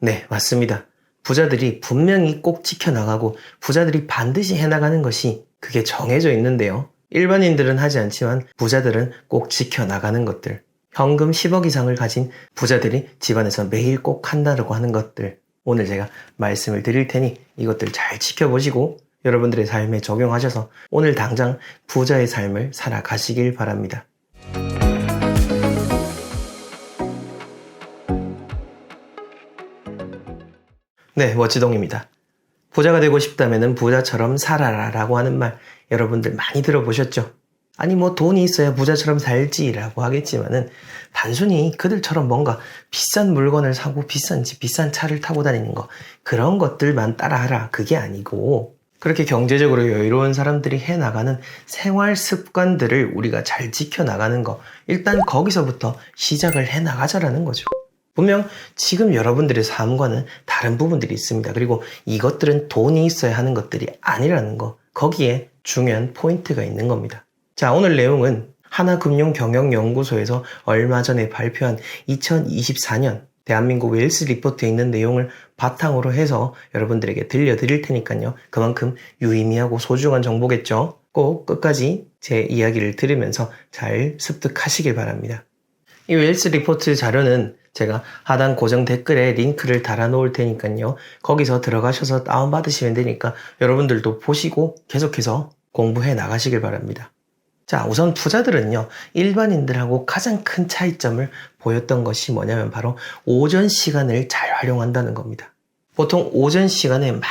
네, 맞습니다. 부자들이 분명히 꼭 지켜나가고 부자들이 반드시 해나가는 것이 그게 정해져 있는데요. 일반인들은 하지 않지만 부자들은 꼭 지켜나가는 것들. 현금 10억 이상을 가진 부자들이 집안에서 매일 꼭 한다고 하는 것들. 오늘 제가 말씀을 드릴 테니 이것들 잘 지켜보시고 여러분들의 삶에 적용하셔서 오늘 당장 부자의 삶을 살아가시길 바랍니다. 네, 멋지동입니다. 부자가 되고 싶다면 부자처럼 살아라 라고 하는 말 여러분들 많이 들어보셨죠? 아니 돈이 있어야 부자처럼 살지라고 하겠지만은 단순히 그들처럼 뭔가 비싼 물건을 사고 비싼 집, 비싼 차를 타고 다니는 거 그런 것들만 따라하라 그게 아니고 그렇게 경제적으로 여유로운 사람들이 해나가는 생활 습관들을 우리가 잘 지켜나가는 거 일단 거기서부터 시작을 해나가자라는 거죠. 분명 지금 여러분들의 삶과는 다른 부분들이 있습니다. 그리고 이것들은 돈이 있어야 하는 것들이 아니라는 거 거기에 중요한 포인트가 있는 겁니다. 자, 오늘 내용은 하나금융경영연구소에서 얼마 전에 발표한 2024년 대한민국 웰스 리포트에 있는 내용을 바탕으로 해서 여러분들에게 들려드릴 테니까요. 그만큼 유의미하고 소중한 정보겠죠. 꼭 끝까지 제 이야기를 들으면서 잘 습득하시길 바랍니다. 이 웰스 리포트 자료는 제가 하단 고정 댓글에 링크를 달아 놓을 테니까요. 거기서 들어가셔서 다운받으시면 되니까 여러분들도 보시고 계속해서 공부해 나가시길 바랍니다. 자, 우선 부자들은요, 일반인들하고 가장 큰 차이점을 보였던 것이 뭐냐면 바로 오전 시간을 잘 활용한다는 겁니다. 보통 오전 시간에 막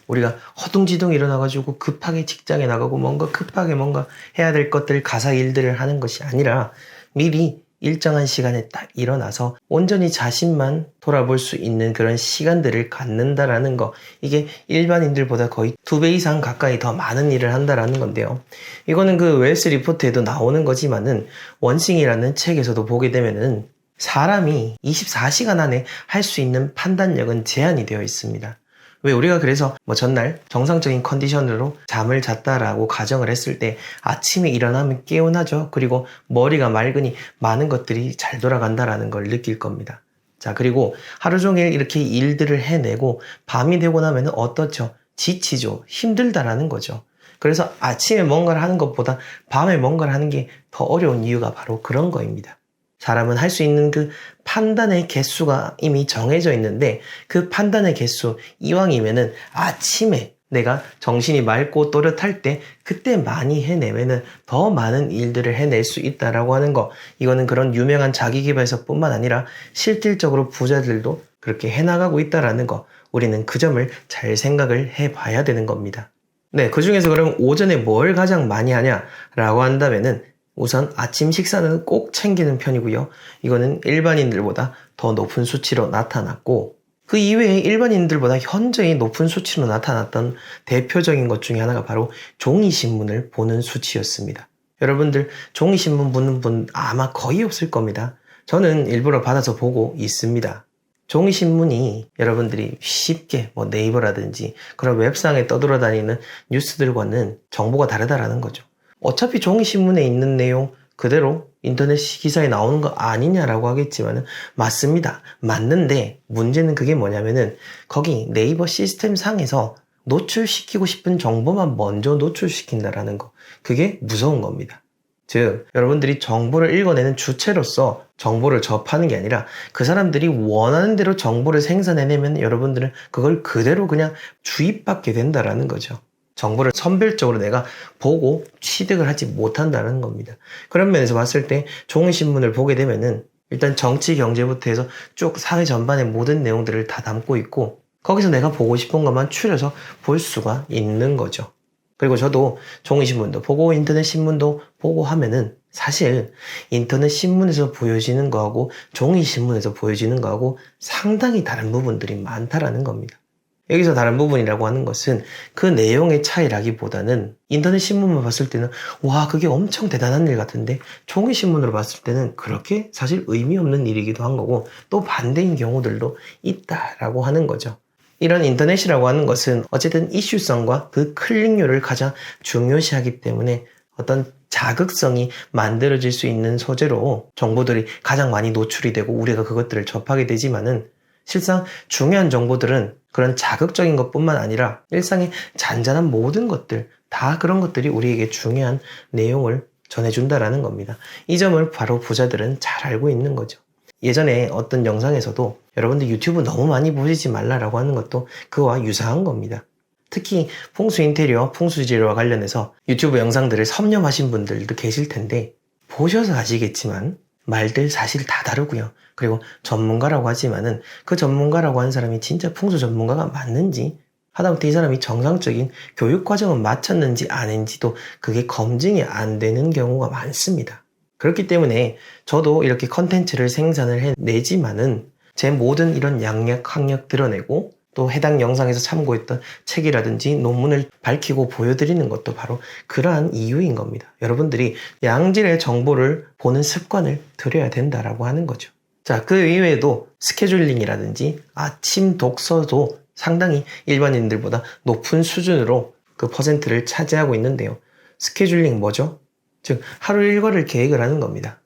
우리가 허둥지둥 일어나가지고 급하게 직장에 나가고 급하게 뭔가 해야 될 것들, 가사 일들을 하는 것이 아니라 미리 일정한 시간에 딱 일어나서 온전히 자신만 돌아볼 수 있는 그런 시간들을 갖는다라는 거 이게 일반인들보다 거의 2배 이상 가까이 더 많은 일을 한다라는 건데요. 이거는 그 웰스 리포트에도 나오는 거지만은 원싱이라는 책에서도 보게 되면은 사람이 24시간 안에 할 수 있는 판단력은 제한이 되어 있습니다. 왜 우리가 그래서 전날 정상적인 컨디션으로 잠을 잤다라고 가정을 했을 때 아침에 일어나면 개운하죠. 그리고 머리가 맑으니 많은 것들이 잘 돌아간다라는 걸 느낄 겁니다. 자, 그리고 하루 종일 이렇게 일들을 해내고 밤이 되고 나면 어떻죠? 지치죠. 힘들다라는 거죠. 그래서 아침에 뭔가를 하는 것보다 밤에 뭔가를 하는 게 더 어려운 이유가 바로 그런 거입니다. 사람은 할 수 있는 그 판단의 개수가 이미 정해져 있는데 그 판단의 개수 이왕이면은 아침에 내가 정신이 맑고 또렷할 때 그때 많이 해내면은 더 많은 일들을 해낼 수 있다라고 하는 거 이거는 그런 유명한 자기계발서뿐만 아니라 실질적으로 부자들도 그렇게 해나가고 있다라는 거 우리는 그 점을 잘 생각을 해봐야 되는 겁니다. 네, 그 중에서 그럼 오전에 뭘 가장 많이 하냐라고 한다면은 우선 아침 식사는 꼭 챙기는 편이고요. 이거는 일반인들보다 더 높은 수치로 나타났고 그 이외에 일반인들보다 현저히 높은 수치로 나타났던 대표적인 것 중에 하나가 바로 종이신문을 보는 수치였습니다. 여러분들 종이신문 보는 분 아마 거의 없을 겁니다. 저는 일부러 받아서 보고 있습니다. 종이신문이 여러분들이 쉽게 네이버라든지 그런 웹상에 떠돌아다니는 뉴스들과는 정보가 다르다라는 거죠. 어차피 종이신문에 있는 내용 그대로 인터넷 기사에 나오는 거 아니냐라고 하겠지만은 맞습니다. 맞는데 문제는 그게 뭐냐면은 거기 네이버 시스템 상에서 노출시키고 싶은 정보만 먼저 노출시킨다라는 거. 그게 무서운 겁니다. 즉 여러분들이 정보를 읽어내는 주체로서 정보를 접하는 게 아니라 그 사람들이 원하는 대로 정보를 생산해내면 여러분들은 그걸 그대로 그냥 주입받게 된다라는 거죠. 정보를 선별적으로 내가 보고 취득을 하지 못한다는 겁니다. 그런 면에서 봤을 때 종이신문을 보게 되면은 일단 정치, 경제부터 해서 쭉 사회 전반의 모든 내용들을 다 담고 있고 거기서 내가 보고 싶은 것만 추려서 볼 수가 있는 거죠. 그리고 저도 종이신문도 보고 인터넷 신문도 보고 하면은 사실 인터넷 신문에서 보여지는 거하고 종이신문에서 보여지는 거하고 상당히 다른 부분들이 많다라는 겁니다. 여기서 다른 부분이라고 하는 것은 그 내용의 차이라기보다는 인터넷 신문만 봤을 때는 와 그게 엄청 대단한 일 같은데 종이신문으로 봤을 때는 그렇게 사실 의미 없는 일이기도 한 거고 또 반대인 경우들도 있다라고 하는 거죠. 이런 인터넷이라고 하는 것은 어쨌든 이슈성과 그 클릭률을 가장 중요시하기 때문에 어떤 자극성이 만들어질 수 있는 소재로 정보들이 가장 많이 노출이 되고 우리가 그것들을 접하게 되지만은 실상 중요한 정보들은 그런 자극적인 것뿐만 아니라 일상의 잔잔한 모든 것들, 다 그런 것들이 우리에게 중요한 내용을 전해준다라는 겁니다. 이 점을 바로 부자들은 잘 알고 있는 거죠. 예전에 어떤 영상에서도 여러분들 유튜브 너무 많이 보시지 말라라고 하는 것도 그와 유사한 겁니다. 특히 풍수 인테리어, 풍수지리와 관련해서 유튜브 영상들을 섭렵하신 분들도 계실 텐데 보셔서 아시겠지만 말들 사실 다 다르고요. 그리고 전문가라고 하지만은 그 전문가라고 하는 사람이 진짜 풍수 전문가가 맞는지, 하다못해 이 사람이 정상적인 교육 과정은 마쳤는지 아닌지도 그게 검증이 안 되는 경우가 많습니다. 그렇기 때문에 저도 이렇게 컨텐츠를 생산을 해내지만은 제 모든 이런 양력, 학력 드러내고 또 해당 영상에서 참고했던 책이라든지 논문을 밝히고 보여드리는 것도 바로 그러한 이유인 겁니다. 여러분들이 양질의 정보를 보는 습관을 들여야 된다라고 하는 거죠. 자, 그 이외에도 스케줄링이라든지 아침 독서도 상당히 일반인들보다 높은 수준으로 그 퍼센트를 차지하고 있는데요. 스케줄링 뭐죠? 즉 하루 일과를 계획을 하는 겁니다.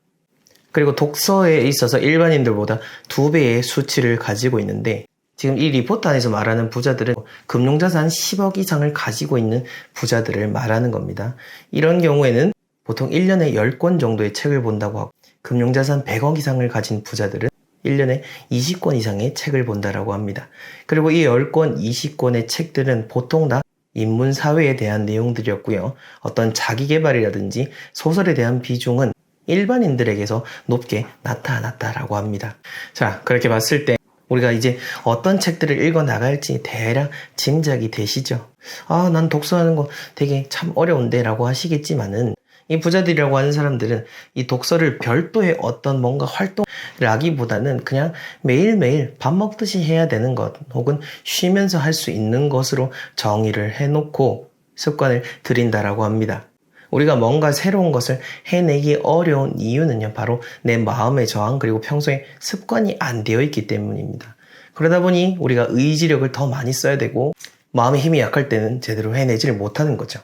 그리고 독서에 있어서 일반인들보다 2배의 수치를 가지고 있는데, 지금 이 리포트 안에서 말하는 부자들은 금융자산 10억 이상을 가지고 있는 부자들을 말하는 겁니다. 이런 경우에는 보통 1년에 10권 정도의 책을 본다고 하고, 금융자산 100억 이상을 가진 부자들은 1년에 20권 이상의 책을 본다라고 합니다. 그리고 이 10권, 20권의 책들은 보통 다 인문사회에 대한 내용들이었고요. 어떤 자기계발이라든지 소설에 대한 비중은 일반인들에게서 높게 나타났다라고 합니다. 자, 그렇게 봤을 때 우리가 이제 어떤 책들을 읽어 나갈지 대략 짐작이 되시죠? 난 독서하는 거 되게 참 어려운데 라고 하시겠지만은, 이 부자들이라고 하는 사람들은 이 독서를 별도의 어떤 뭔가 활동을 하기보다는 그냥 매일매일 밥 먹듯이 해야 되는 것, 혹은 쉬면서 할 수 있는 것으로 정의를 해놓고 습관을 들인다라고 합니다. 우리가 뭔가 새로운 것을 해내기 어려운 이유는요, 바로 내 마음의 저항, 그리고 평소에 습관이 안 되어 있기 때문입니다. 그러다 보니 우리가 의지력을 더 많이 써야 되고, 마음의 힘이 약할 때는 제대로 해내지를 못하는 거죠.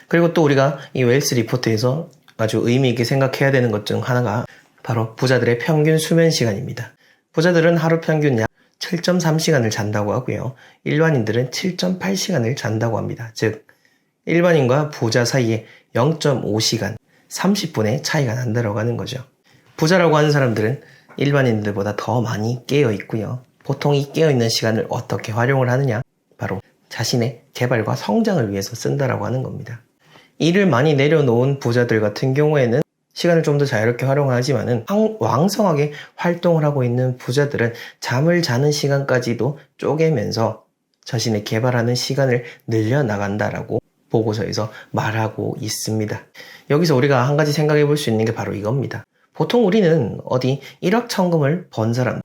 그리고 또 우리가 이 웰스 리포트에서 아주 의미 있게 생각해야 되는 것 중 하나가 바로 부자들의 평균 수면 시간입니다. 부자들은 하루 평균 약 7.3시간을 잔다고 하고요. 일반인들은 7.8시간을 잔다고 합니다. 즉 일반인과 부자 사이에 0.5시간, 30분의 차이가 난다고 하는 거죠. 부자라고 하는 사람들은 일반인들보다 더 많이 깨어 있고요. 보통 이 깨어 있는 시간을 어떻게 활용을 하느냐? 바로 자신의 개발과 성장을 위해서 쓴다라고 하는 겁니다. 일을 많이 내려놓은 부자들 같은 경우에는 시간을 좀 더 자유롭게 활용하지만은 왕성하게 활동을 하고 있는 부자들은 잠을 자는 시간까지도 쪼개면서 자신의 개발하는 시간을 늘려나간다라고 보고서에서 말하고 있습니다. 여기서 우리가 한 가지 생각해 볼 수 있는 게 바로 이겁니다. 보통 우리는 어디 1억 천금을 번 사람,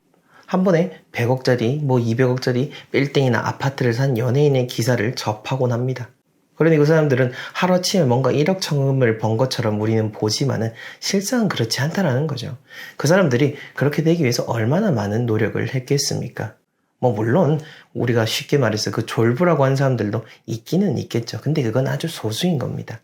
한 번에 100억짜리, 200억짜리 빌딩이나 아파트를 산 연예인의 기사를 접하곤 합니다. 그러니 그 사람들은 하루아침에 뭔가 1억 천금을 번 것처럼 우리는 보지만은 실상은 그렇지 않다라는 거죠. 그 사람들이 그렇게 되기 위해서 얼마나 많은 노력을 했겠습니까? 물론 우리가 쉽게 말해서 그 졸부라고 하는 사람들도 있기는 있겠죠. 근데 그건 아주 소수인 겁니다.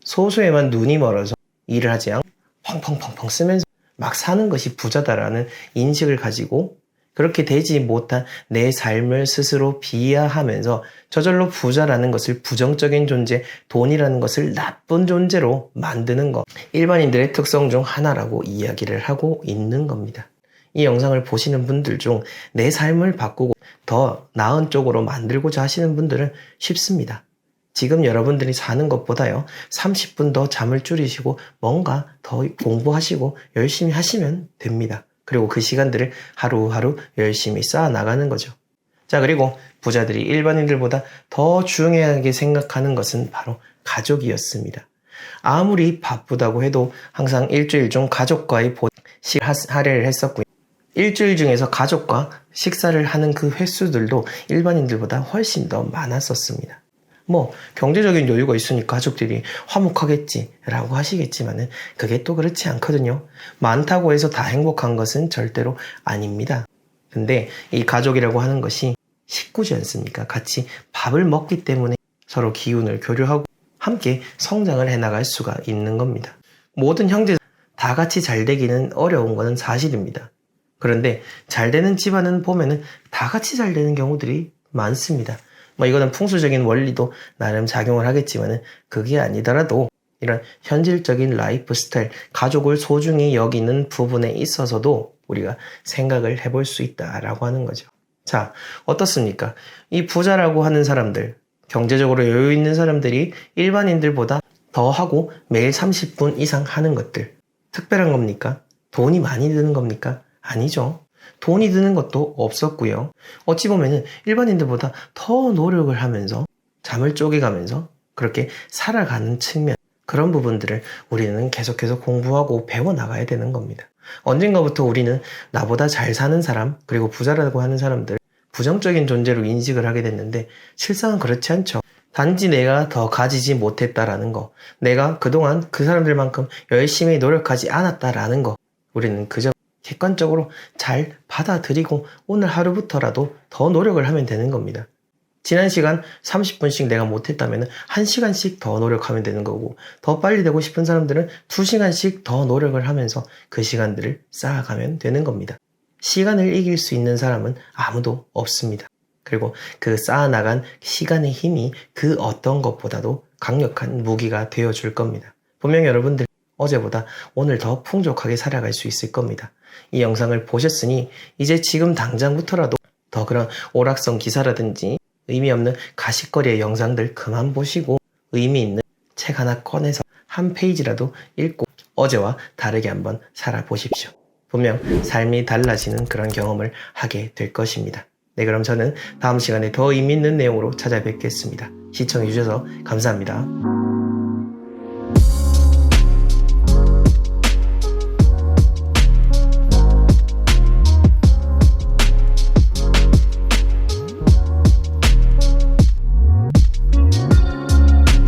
소수에만 눈이 멀어서 일을 하지 않고 펑펑펑펑 쓰면서 막 사는 것이 부자다라는 인식을 가지고 그렇게 되지 못한 내 삶을 스스로 비하하면서 저절로 부자라는 것을 부정적인 존재, 돈이라는 것을 나쁜 존재로 만드는 것, 일반인들의 특성 중 하나라고 이야기를 하고 있는 겁니다. 이 영상을 보시는 분들 중 내 삶을 바꾸고 더 나은 쪽으로 만들고자 하시는 분들은 쉽습니다. 지금 여러분들이 사는 것보다요 30분 더 잠을 줄이시고 뭔가 더 공부하시고 열심히 하시면 됩니다. 그리고 그 시간들을 하루하루 열심히 쌓아 나가는 거죠. 자, 그리고 부자들이 일반인들보다 더 중요하게 생각하는 것은 바로 가족이었습니다. 아무리 바쁘다고 해도 항상 일주일 중 가족과의 할애를 했었고요. 일주일 중에서 가족과 식사를 하는 그 횟수들도 일반인들보다 훨씬 더 많았었습니다. 경제적인 여유가 있으니까 가족들이 화목하겠지라고 하시겠지만은 그게 또 그렇지 않거든요. 많다고 해서 다 행복한 것은 절대로 아닙니다. 근데 이 가족이라고 하는 것이 식구지 않습니까? 같이 밥을 먹기 때문에 서로 기운을 교류하고 함께 성장을 해나갈 수가 있는 겁니다. 모든 형제 다 같이 잘 되기는 어려운 것은 사실입니다. 그런데 잘 되는 집안은 보면은 다 같이 잘 되는 경우들이 많습니다. 뭐 이거는 풍수적인 원리도 나름 작용을 하겠지만은 그게 아니더라도 이런 현실적인 라이프 스타일, 가족을 소중히 여기는 부분에 있어서도 우리가 생각을 해볼 수 있다라고 하는 거죠. 자, 어떻습니까? 이 부자라고 하는 사람들, 경제적으로 여유 있는 사람들이 일반인들보다 더 하고 매일 30분 이상 하는 것들. 특별한 겁니까? 돈이 많이 드는 겁니까? 아니죠. 돈이 드는 것도 없었고요. 어찌 보면은 일반인들보다 더 노력을 하면서 잠을 쪼개가면서 그렇게 살아가는 측면, 그런 부분들을 우리는 계속해서 공부하고 배워나가야 되는 겁니다. 언젠가부터 우리는 나보다 잘 사는 사람, 그리고 부자라고 하는 사람들 부정적인 존재로 인식을 하게 됐는데 실상은 그렇지 않죠. 단지 내가 더 가지지 못했다라는 거, 내가 그동안 그 사람들만큼 열심히 노력하지 않았다라는 거, 우리는 그저 객관적으로 잘 받아들이고 오늘 하루부터라도 더 노력을 하면 되는 겁니다. 지난 시간 30분씩 내가 못했다면 1시간씩 더 노력하면 되는 거고, 더 빨리 되고 싶은 사람들은 2시간씩 더 노력을 하면서 그 시간들을 쌓아가면 되는 겁니다. 시간을 이길 수 있는 사람은 아무도 없습니다. 그리고 그 쌓아나간 시간의 힘이 그 어떤 것보다도 강력한 무기가 되어줄 겁니다. 분명히 여러분들 어제보다 오늘 더 풍족하게 살아갈 수 있을 겁니다. 이 영상을 보셨으니 이제 지금 당장부터라도 더 그런 오락성 기사라든지 의미 없는 가십거리의 영상들 그만 보시고 의미 있는 책 하나 꺼내서 한 페이지라도 읽고 어제와 다르게 한번 살아보십시오. 분명 삶이 달라지는 그런 경험을 하게 될 것입니다. 네, 그럼 저는 다음 시간에 더 의미 있는 내용으로 찾아뵙겠습니다. 시청해주셔서 감사합니다.